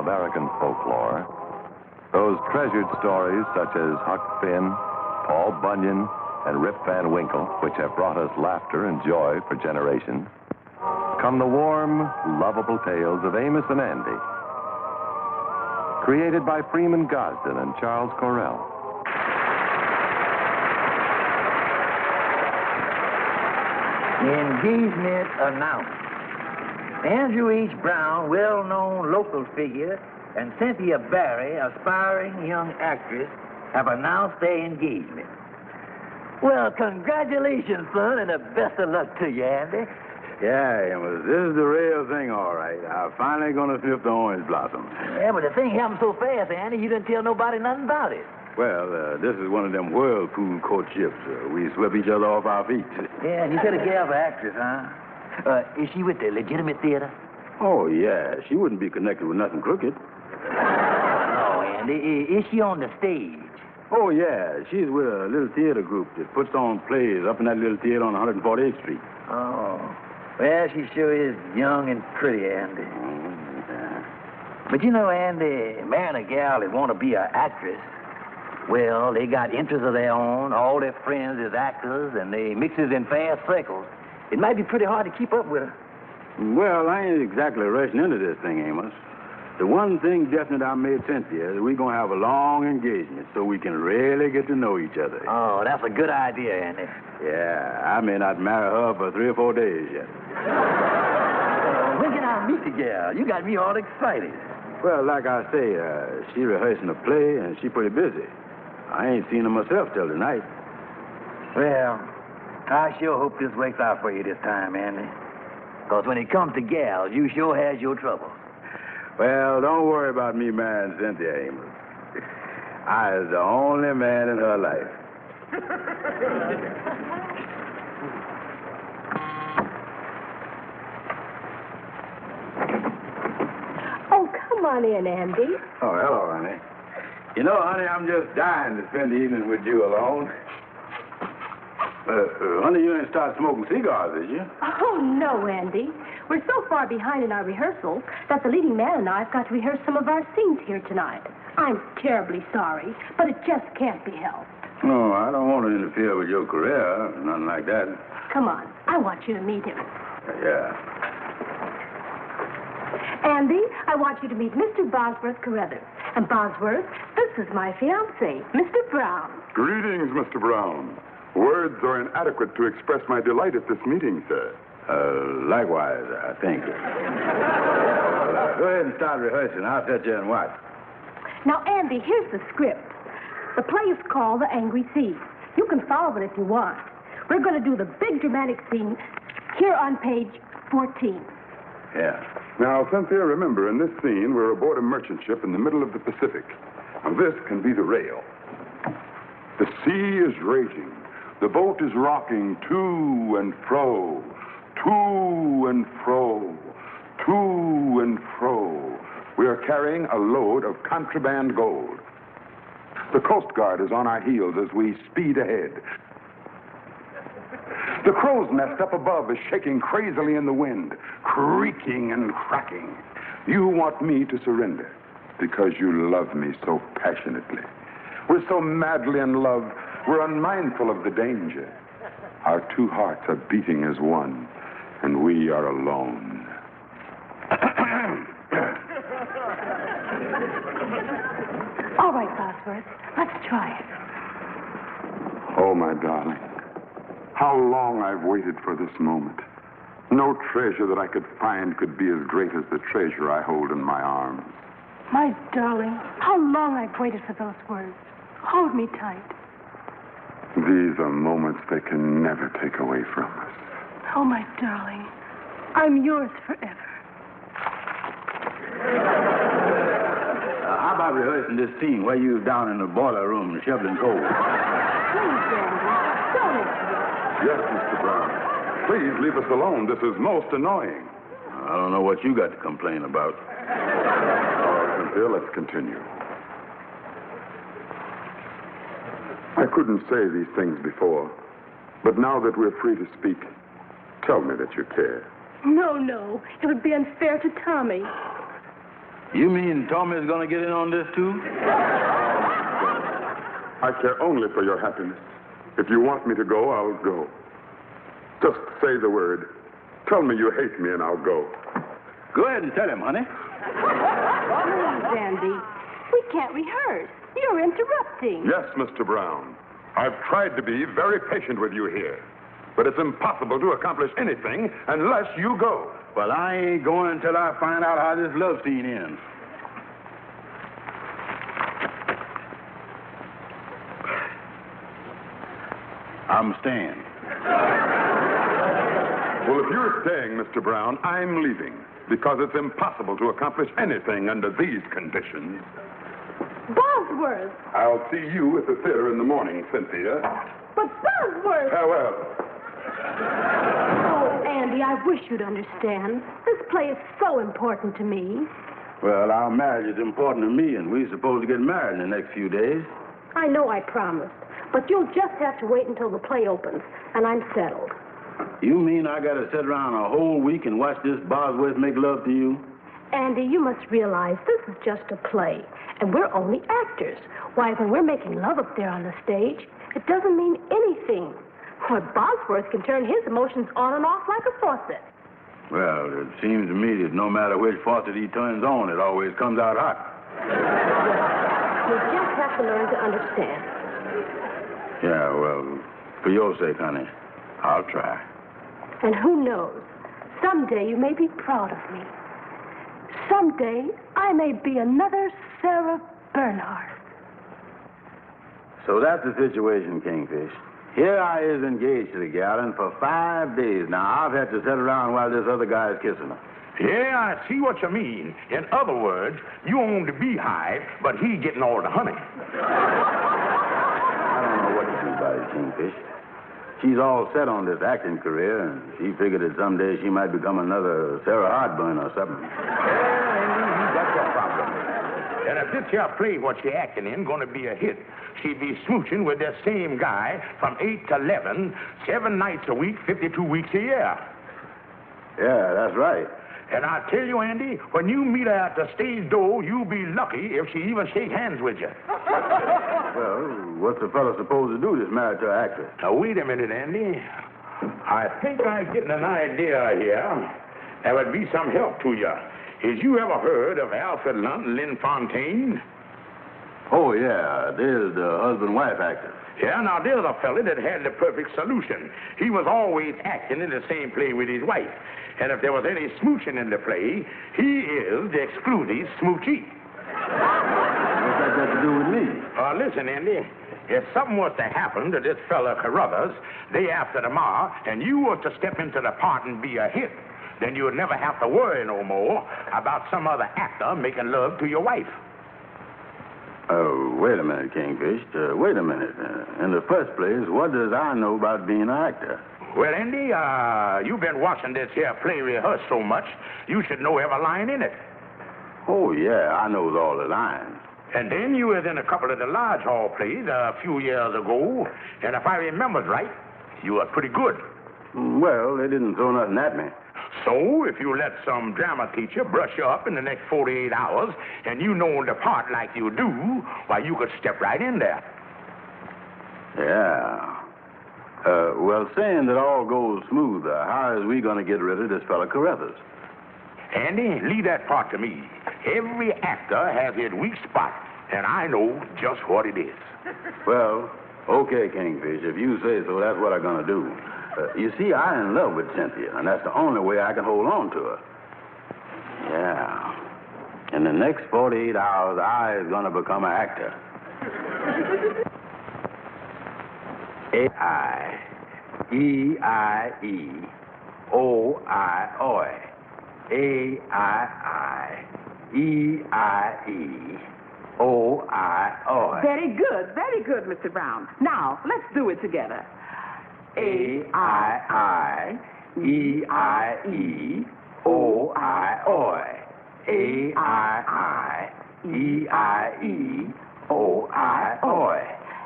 American folklore, those treasured stories such as Huck Finn, Paul Bunyan, and Rip Van Winkle, which have brought us laughter and joy for generations, come the warm, lovable tales of Amos and Andy, created by Freeman Gosden and Charles Correll. Engagement announced. Andrew H. Brown, well-known local figure, and Cynthia Barry, aspiring young actress, have announced their engagement. Well, congratulations, son, and the best of luck to you, Andy. Yeah, Amos, this is the real thing, all right. I'm finally going to sniff the orange blossoms. Yeah, but the thing happened so fast, Andy, you didn't tell nobody nothing about it. Well, this is one of them whirlpool courtships. We swept each other off our feet. Yeah, and you said a gal for actress, huh? Is she with the legitimate theater? Oh, yeah. She wouldn't be connected with nothing crooked. No, Andy. Is she on the stage? Oh, yeah. She's with a little theater group that puts on plays up in that little theater on 148th Street. Oh. Well, she sure is young and pretty, Andy. Yeah. But you know, Andy, marrying a gal that want to be an actress, well, they got interests of their own. All their friends is actors, and they mixes in fast circles. It might be pretty hard to keep up with her. Well, I ain't exactly rushing into this thing, Amos. The one thing definite I made Cynthia is we're going to have a long engagement so we can really get to know each other. Oh, that's a good idea, Andy. Yeah, I may not marry her for 3 or 4 days yet. When can I meet the gal? You got me all excited. Well, like I say, she rehearsing a play, and she pretty busy. I ain't seen her myself till tonight. Well, I sure hope this works out for you this time, Andy. Because when it comes to gals, you sure has your trouble. Well, don't worry about me marrying Cynthia, Amos. I is the only man in her life. Oh, come on in, Andy. Oh, hello, honey. You know, honey, I'm just dying to spend the evening with you alone. Honey, you ain't started smoking cigars, did you? Oh, no, Andy. We're so far behind in our rehearsals that the leading man and I have got to rehearse some of our scenes here tonight. I'm terribly sorry, but it just can't be helped. No, I don't want to interfere with your career, nothing like that. Come on. I want you to meet him. Yeah. Andy, I want you to meet Mr. Bosworth Carruthers. And Bosworth, this is my fiancé, Mr. Brown. Greetings, Mr. Brown. Words are inadequate to express my delight at this meeting, sir. Likewise, thank you. Go ahead and start rehearsing. I'll sit here and watch. Now, Andy, here's the script. The play is called The Angry Sea. You can follow it if you want. We're going to do the big dramatic scene here on page 14. Yeah. Now, Cynthia, remember, in this scene, we're aboard a merchant ship in the middle of the Pacific. Now, this can be the rail. The sea is raging. The boat is rocking to and fro, to and fro, to and fro. We are carrying a load of contraband gold. The Coast Guard is on our heels as we speed ahead. The crow's nest up above is shaking crazily in the wind, creaking and cracking. You want me to surrender because you love me so passionately. We're so madly in love, we're unmindful of the danger. Our two hearts are beating as one, and we are alone. All right, Bosworth, let's try it. Oh, my darling, how long I've waited for this moment. No treasure that I could find could be as great as the treasure I hold in my arms. My darling, how long I've waited for those words. Hold me tight. These are moments they can never take away from us. Oh, my darling, I'm yours forever. How about rehearsing this scene where you're down in the boiler room shoveling coal? Please, Andy, don't interrupt. Yes, Mr. Brown. Please leave us alone. This is most annoying. I don't know what you got to complain about. All right, Cynthia, let's continue. I couldn't say these things before, but now that we're free to speak, tell me that you care. No, it would be unfair to Tommy. You mean Tommy's gonna get in on this, too? I care only for your happiness. If you want me to go, I'll go. Just say the word. Tell me you hate me and I'll go. Go ahead and tell him, honey. Please, Andy. We can't rehearse. You're interrupting. Yes, Mr. Brown. I've tried to be very patient with you here. But it's impossible to accomplish anything unless you go. Well, I ain't going until I find out how this love scene ends. I'm staying. Well, if you're staying, Mr. Brown, I'm leaving. Because it's impossible to accomplish anything under these conditions. Bosworth! I'll see you at the theater in the morning, Cynthia. But Bosworth! Farewell. Oh, Andy, I wish you'd understand. This play is so important to me. Well, our marriage is important to me, and we're supposed to get married in the next few days. I know I promised, but you'll just have to wait until the play opens, and I'm settled. You mean I gotta sit around a whole week and watch this Bosworth make love to you? Andy, you must realize this is just a play, and we're only actors. Why, when we're making love up there on the stage, it doesn't mean anything. Why, Bosworth can turn his emotions on and off like a faucet. Well, it seems to me that no matter which faucet he turns on, it always comes out hot. You just have to learn to understand. Yeah, well, for your sake, honey, I'll try. And who knows, someday you may be proud of me. Someday I may be another Sarah Bernhardt. So that's the situation, Kingfish. Here I is engaged to the gal, and for 5 days now I've had to sit around while this other guy's kissing her. Yeah, I see what you mean. In other words, you own the beehive, but he getting all the honey. I don't know what to do about it, Kingfish. She's all set on this acting career, and she figured that someday she might become another Sarah Hartburn or something. Yeah, that's your problem. And if this here play what she acting in gonna be a hit, she'd be smooching with that same guy from 8 to 11, 7 nights a week, 52 weeks a year. Yeah, that's right. And I tell you, Andy, when you meet her at the stage door, you'll be lucky if she even shake hands with you. Well, what's the fella supposed to do that's married to an actress? Now, wait a minute, Andy. I think I'm getting an idea here that would be some help to you. Has you ever heard of Alfred Lunt and Lynn Fontaine? Oh, yeah, there's the husband-wife actor. Yeah, now there's a fella that had the perfect solution. He was always acting in the same play with his wife. And if there was any smooching in the play, he is the exclusive smoochie. What's that got to do with me? Listen, Andy, if something was to happen to this fella Carruthers day after tomorrow, and you were to step into the part and be a hit, then you would never have to worry no more about some other actor making love to your wife. Oh, wait a minute, Kingfish. Wait a minute. In the first place, what does I know about being an actor? Well, Andy, you've been watching this here play rehearsed so much, you should know every line in it. Oh, yeah, I knows all the lines. And then you was in a couple of the large hall plays a few years ago, and if I remembered right, you were pretty good. Well, they didn't throw nothing at me. So, if you let some drama teacher brush you up in the next 48 hours, and you know the part like you do, why, you could step right in there. Yeah. Well, saying that all goes smooth, how is we going to get rid of this fella Carruthers? Andy, leave that part to me. Every actor has his weak spot, and I know just what it is. Well, okay, Kingfish, if you say so, that's what I'm going to do. You see, I'm in love with Cynthia, and that's the only way I can hold on to her. Yeah. In the next 48 hours, I is going to become an actor. A-I-E-I-E-O-I-O-I. A-I-I-E-I-E-O-I-O. Very good, Mr. Brown. Now, let's do it together. A-I-I-E-I-E-O-I-O. A-I-I-E-I-E-O-I-O.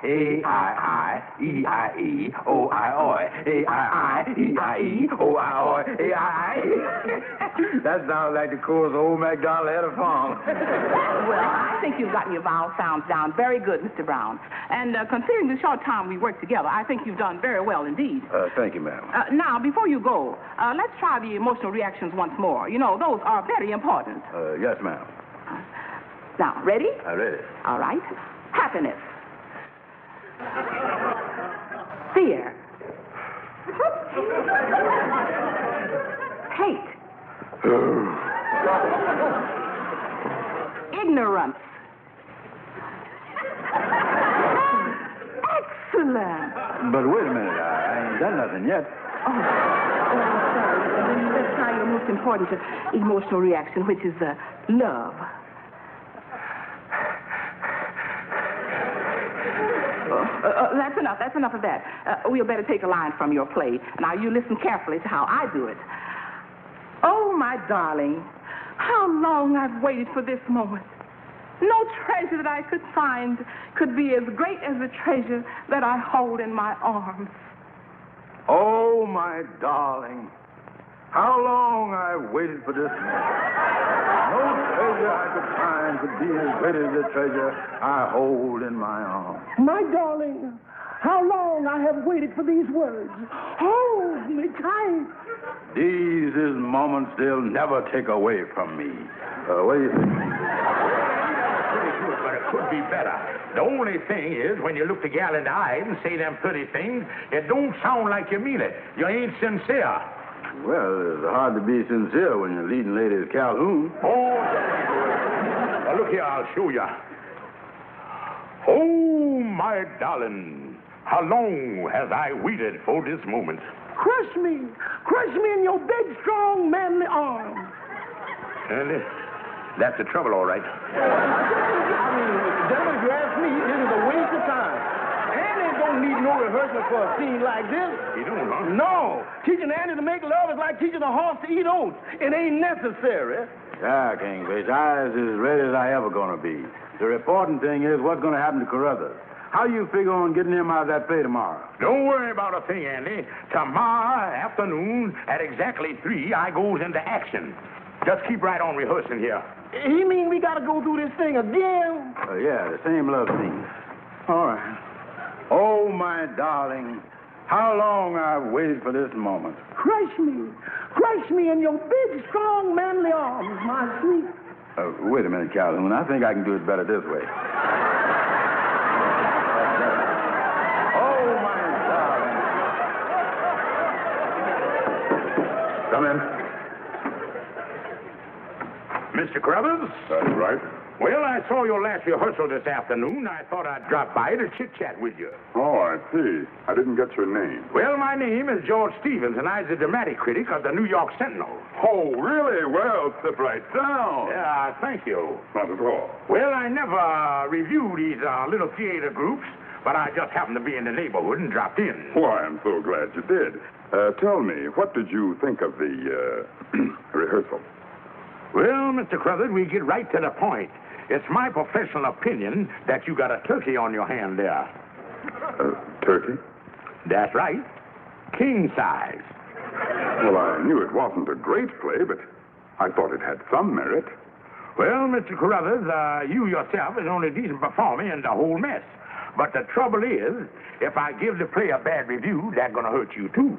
A-I-I-E-I-E-O-I-O. A-I-I-E-I-E-O-I-O. A-I-I. That sounds like the chorus of Old MacDonald had a farm. Well, I think you've gotten your vowel sounds down very good, Mr. Brown. And considering the short time we worked together, I think you've done very well indeed. Thank you, ma'am. Now, before you go, let's try the emotional reactions once more. You know, those are very important. Yes, ma'am. Now, ready? I'm ready. All right. Happiness. Fear. Hate. Ignorance. Excellent. But wait a minute. I ain't done nothing yet. Oh, sorry. Let's try your most important emotional reaction, which is love. That's enough. That's enough of that. We'll better take a line from your play. Now, you listen carefully to how I do it. Oh, my darling, how long I've waited for this moment. No treasure that I could find could be as great as the treasure that I hold in my arms. Oh, my darling, how long I've waited for this moment. No treasure I could find could be as great as the treasure I hold in my arms. My darling, how long I have waited for these words. Hold me tight. These is moments they'll never take away from me. What do you think? Pretty good, but it could be better. The only thing is, when you look the gal in the eye and say them pretty things, it don't sound like you mean it. You ain't sincere. Well, it's hard to be sincere when you're leading Lady Calhoun. Oh, now look here, I'll show you. Oh, my darling, how long has I waited for this moment? Crush me in your big, strong, manly arms. And that's the trouble, all right. Gentlemen, if you ask me, this is a waste of time. Annie don't need no rehearsal for a scene like this. You don't, huh? No. Teaching Annie to make love is like teaching a horse to eat oats. It ain't necessary. Yeah, Kingfish, I is as ready as I ever gonna be. The important thing is what's gonna happen to Carruthers. How you figure on getting him out of that play tomorrow? Don't worry about a thing, Andy. Tomorrow afternoon at exactly 3, I goes into action. Just keep right on rehearsing here. He mean we gotta go through this thing again? Yeah, the same love scene. All right. Oh, my darling, how long I've waited for this moment. Crush me in your big, strong, manly arms, my sweet. Wait a minute, Calhoun. I think I can do it better this way. Oh, my darling. Come in. Mr. Carruthers? That's right. Well, I saw your last rehearsal this afternoon. I thought I'd drop by to chit-chat with you. Oh, I see. I didn't get your name. Well, my name is George Stevens, and I'm the dramatic critic of the New York Sentinel. Oh, really? Well, sit right down. Yeah, thank you. Not at all. Well, I never review these little theater groups, but I just happened to be in the neighborhood and dropped in. Why, I'm so glad you did. Tell me, what did you think of the rehearsal? Well, Mr. Carruthers, we get right to the point. It's my professional opinion that you got a turkey on your hand there. Turkey? That's right. King size. Well, I knew it wasn't a great play, but I thought it had some merit. Well, Mr. Carruthers, you yourself is only decent performer in the whole mess. But the trouble is, if I give the play a bad review, that's going to hurt you, too.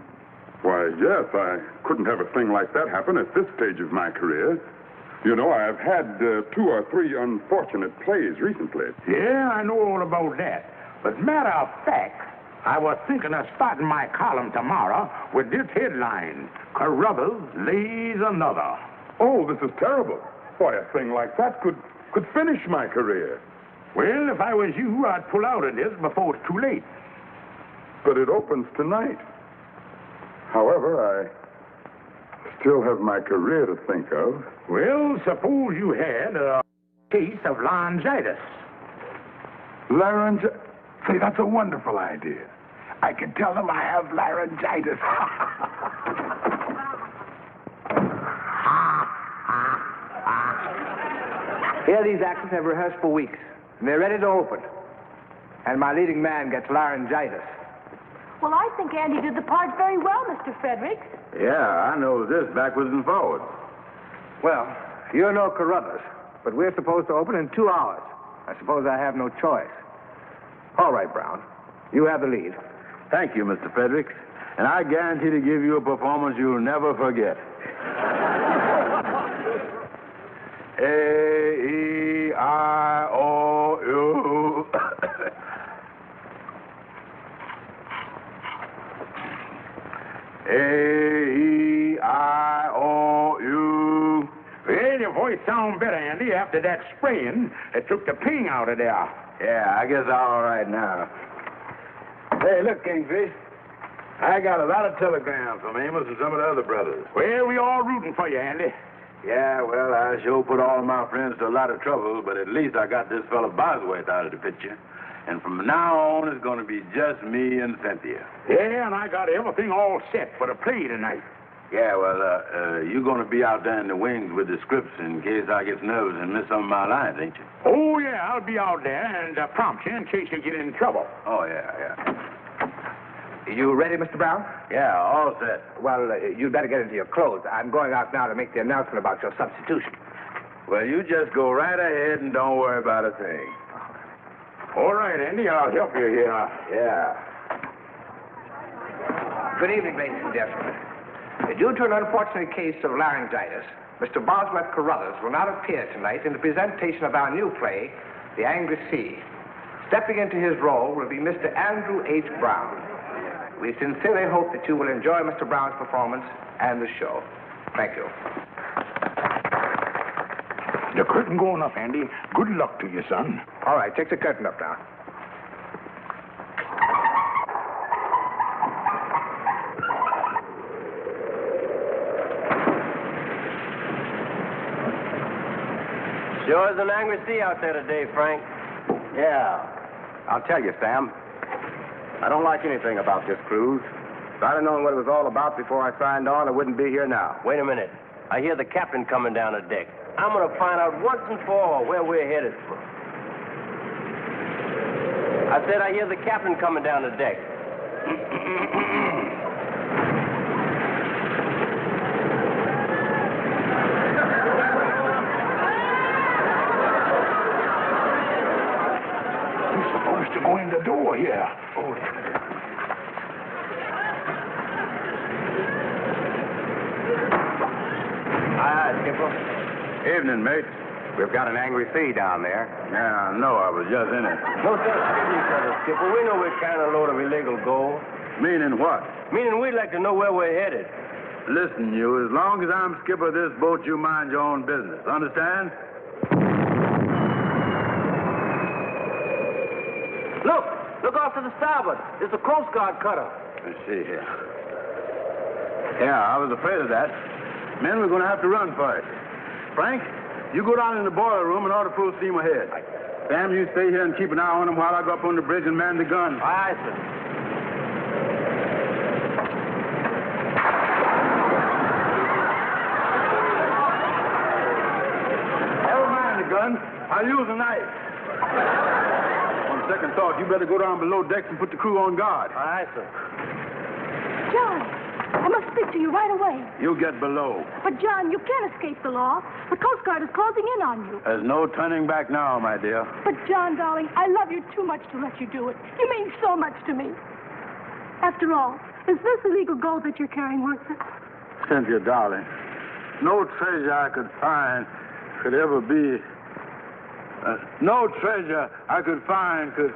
Why, yes, I couldn't have a thing like that happen at this stage of my career. You know, I've had 2 or 3 unfortunate plays recently. Yeah, I know all about that. But matter of fact, I was thinking of starting my column tomorrow with this headline, Carruthers lays another. Oh, this is terrible. Why, a thing like that could finish my career. Well, if I was you, I'd pull out of this before it's too late. But it opens tonight. However, I still have my career to think of. Well, suppose you had a case of laryngitis. Laryngitis? Say, that's a wonderful idea. I can tell them I have laryngitis. Here, these actors have rehearsed for weeks, and they're ready to open. and my leading man gets laryngitis. Well, I think Andy did the part very well, Mr. Fredericks. Yeah, I know this backwards and forwards. Well, you're no Carruthers, but we're supposed to open in 2 hours. I suppose I have no choice. All right, Brown. You have the lead. Thank you, Mr. Fredericks. And I guarantee to give you a performance you'll never forget. A-E-I-O-U. A-E-I-O-U. Well, your voice sounds better, Andy, after that spraying. It took the ping out of there. Yeah, I guess I'm all right now. Hey, look, Kingfish. I got a lot of telegrams from Amos and some of the other brothers. Well, we all rooting for you, Andy. Yeah, well, I sure put all my friends to a lot of trouble, but at least I got this fella Bosworth out of the picture. And from now on, it's going to be just me and Cynthia. Yeah, and I got everything all set for the play tonight. Yeah, well, you're going to be out there in the wings with the scripts in case I get nervous and miss some of my lines, ain't you? Oh, yeah, I'll be out there and prompt you in case you get in trouble. Oh, yeah. You ready, Mr. Brown? Yeah, all set. Well, you'd better get into your clothes. I'm going out now to make the announcement about your substitution. Well, you just go right ahead and don't worry about a thing. All right, Andy, I'll help you here. Yeah. Good evening, ladies and gentlemen. Due to an unfortunate case of laryngitis, Mr. Bosworth Carruthers will not appear tonight in the presentation of our new play, The Angry Sea. Stepping into his role will be Mr. Andrew H. Brown. We sincerely hope that you will enjoy Mr. Brown's performance and the show. Thank you. The curtain going up, Andy. Good luck to you, son. All right, take the curtain up now. Sure is an angry sea out there today, Frank. Yeah. I'll tell you, Sam. I don't like anything about this cruise. If I'd have known what it was all about before I signed on, I wouldn't be here now. Wait a minute. I hear the captain coming down the deck. I'm going to find out once and for all where we're headed for. I said I hear the captain coming down the deck. We're supposed to go in the door here. Oh, Hi, Skipper. Evening, mate. We've got an angry sea down there. Yeah, I know. I was just in it. No sense kidding each other, Skipper. We know we're carrying a load of illegal gold. Meaning what? Meaning we'd like to know where we're headed. Listen, you, as long as I'm skipper of this boat, you mind your own business. Understand? Look off to the starboard. It's a Coast Guard cutter. Let's see here. Yeah, I was afraid of that. Men, we're going to have to run for it. Frank, you go down in the boiler room and order full steam ahead. Sam, you stay here and keep an eye on them while I go up on the bridge and man the gun. Aye, sir. Never mind the gun. I'll use a knife. On second thought, you better go down below decks and put the crew on guard. Aye, sir. John, I must speak to you right away. You get below. But, John, you can't escape the law. The Coast Guard is closing in on you. There's no turning back now, my dear. But, John, darling, I love you too much to let you do it. You mean so much to me. After all, is this illegal gold that you're carrying worth it? Cynthia, darling, no treasure I could find could ever be... no treasure I could find could...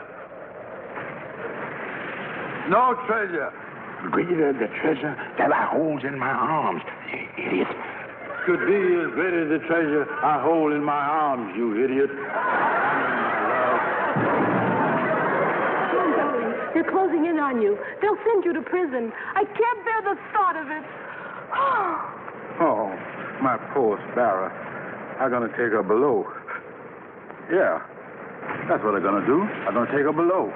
No treasure... Greater the treasure that I hold in my arms, you idiot. Could be as great as the treasure I hold in my arms, you idiot. John, darling, they're closing in on you. They'll send you to prison. I can't bear the thought of it. Oh, my poor Sparrow. I'm going to take her below. Yeah, that's what I'm going to do. I'm going to take her below.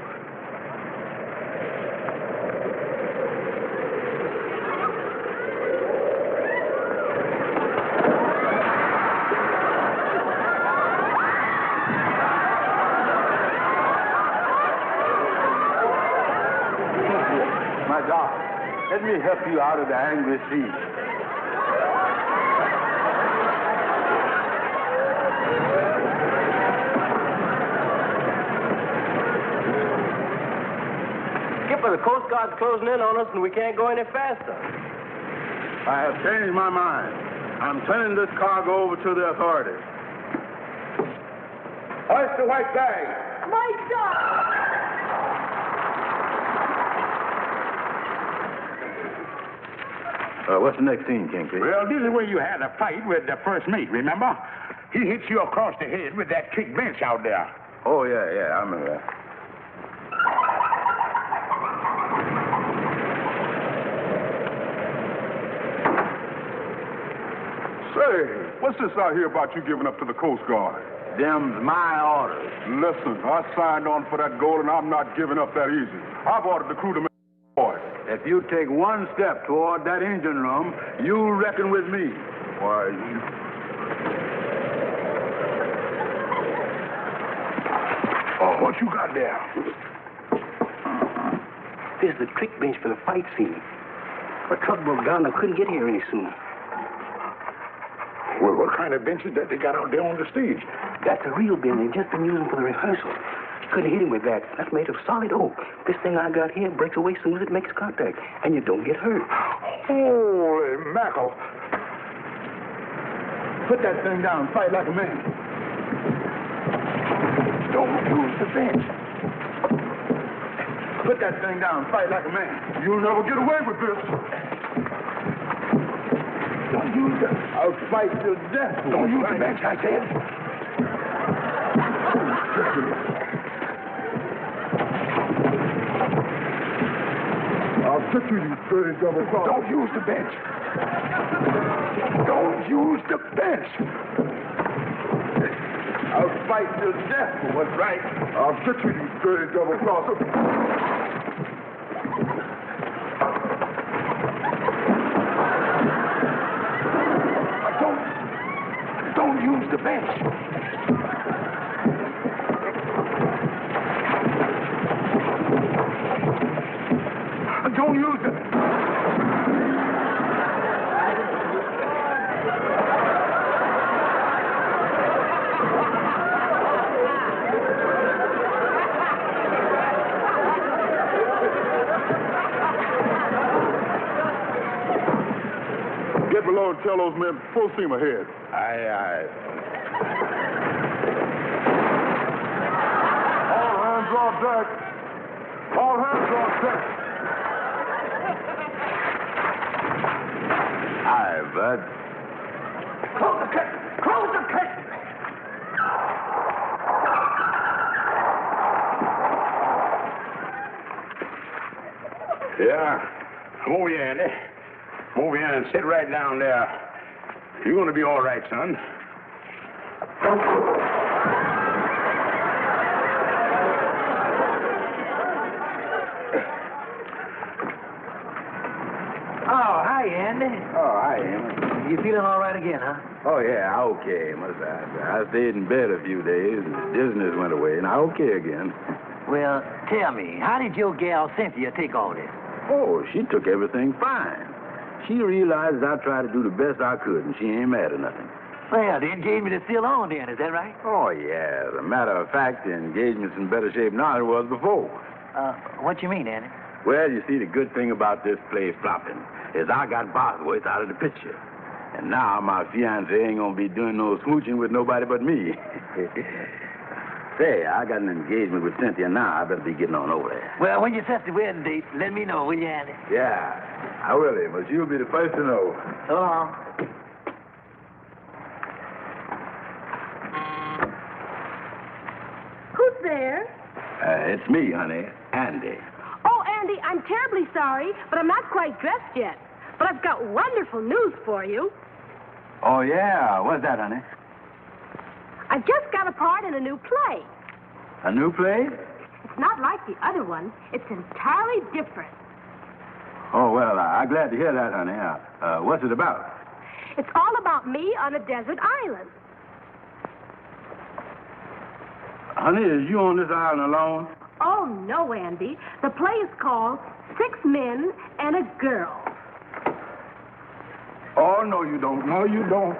me help you out of the angry sea. Skipper, the Coast Guard's closing in on us, and we can't go any faster. I have changed my mind. I'm turning this cargo over to the authorities. Hoist the white flag. My God! What's the next scene, Kingfish? Well, this is where you had a fight with the first mate, remember? He hit you across the head with that kick bench out there. Oh, yeah, I remember that. Say, what's this I hear about you giving up to the Coast Guard? Them's my orders. Listen, I signed on for that gold, and I'm not giving up that easy. I've ordered the crew to make boy. If you take one step toward that engine room, you reckon with me. Why, you... Oh, what you got there? This is the trick bench for the fight scene. A truck broke down and couldn't get here any sooner. Well, what kind of bench is that they got out there on the stage? That's a real bench they've just been using for the rehearsal. Couldn't hit him with that. That's made of solid oak. This thing I got here breaks away as soon as it makes contact, and you don't get hurt. Holy mackerel. Put that thing down. Fight like a man. Don't use the bench. Put that thing down. Fight like a man. You'll never get away with this. Don't use it. I'll fight till death. Don't use the bench, I said. I'll get you, you dirty double cross. Don't use the bench. Don't use the bench. I'll fight till death for what's right. I'll get you, you dirty double crosser. Don't use the bench. Don't use it. Get below and tell those men full steam ahead. Aye. All hands on deck. All hands on deck. Hi, Bud. Close the curtain! Close the curtain! Yeah. Come over here, Andy. Come over here and sit right down there. You're going to be all right, son. Oh, hi, Andy. Oh, hi, Amos. You feeling all right again, huh? Oh, yeah, okay. I stayed in bed a few days, and dizziness went away, and I'm okay again. Well, tell me, how did your gal Cynthia take all this? Oh, she took everything fine. She realized I tried to do the best I could, and she ain't mad at nothing. Well, the engagement is still on then, is that right? Oh, yeah. As a matter of fact, the engagement's in better shape now than it was before. What you mean, Andy? Well, you see, the good thing about this play flopping is I got Bosworth out of the picture. And now my fiancé ain't gonna be doing no smooching with nobody but me. Say, I got an engagement with Cynthia now. I better be getting on over there. Well, when you set the wedding date, let me know, will you, Andy? Yeah, I will, but you'll be the first to know. So long. Who's there? It's me, honey, Andy. Oh, Andy, I'm terribly sorry, but I'm not quite dressed yet. But I've got wonderful news for you. Oh, yeah? What's that, honey? I've just got a part in a new play. A new play? It's not like the other one. It's entirely different. Oh, well, I'm glad to hear that, honey. What's it about? It's all about me on a desert island. Honey, is you on this island alone? Oh, no, Andy. The play is called 6 men and a girl. Oh, no, you don't. No, you don't.